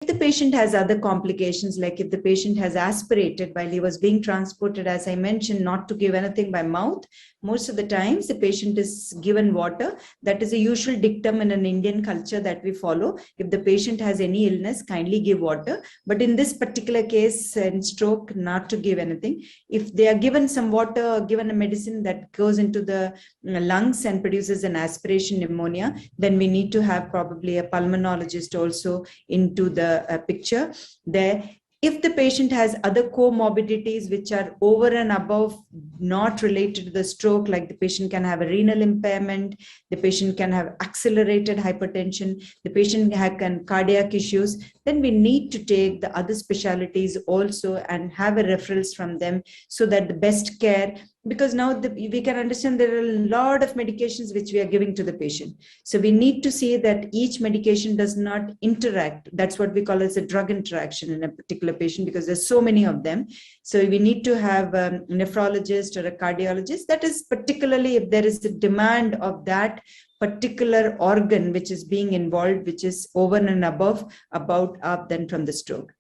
If the patient has other complications, like if the patient has aspirated while he was being transported, as I mentioned, not to give anything by mouth, most of the times the patient is given water. That is a usual dictum in an Indian culture that we follow. If the patient has any illness, kindly give water. But in this particular case, in stroke, not to give anything. If they are given some water or given a medicine that goes into the lungs and produces an aspiration pneumonia, then we need to have probably a pulmonologist also into the picture there. If the patient has other comorbidities which are over and above, not related to the stroke, like the patient can have a renal impairment, the patient can have accelerated hypertension, the patient can cardiac issues, then we need to take the other specialties also and have a referrals from them, so that the best care, because now we can understand there are a lot of medications which we are giving to the patient. So we need to see that each medication does not interact. That's what we call as a drug interaction in a particular patient, because there's so many of them. So we need to have a nephrologist or a cardiologist. That is particularly if there is a demand of that particular organ which is being involved, which is over and above, than from the stroke.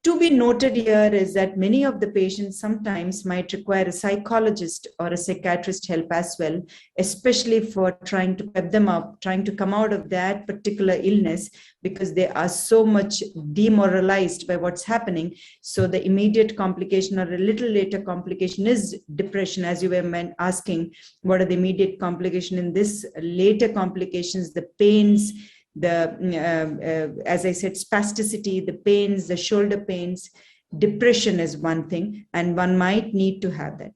To be noted here is that many of the patients sometimes might require a psychologist or a psychiatrist help as well, especially for trying to pep them up, trying to come out of that particular illness, because they are so much demoralized by what's happening. So the immediate complication or a little later complication is depression. As you were asking, what are the immediate complications? In this later complications, the pains, as I said, spasticity, the pains, the shoulder pains, depression is one thing, and one might need to have that.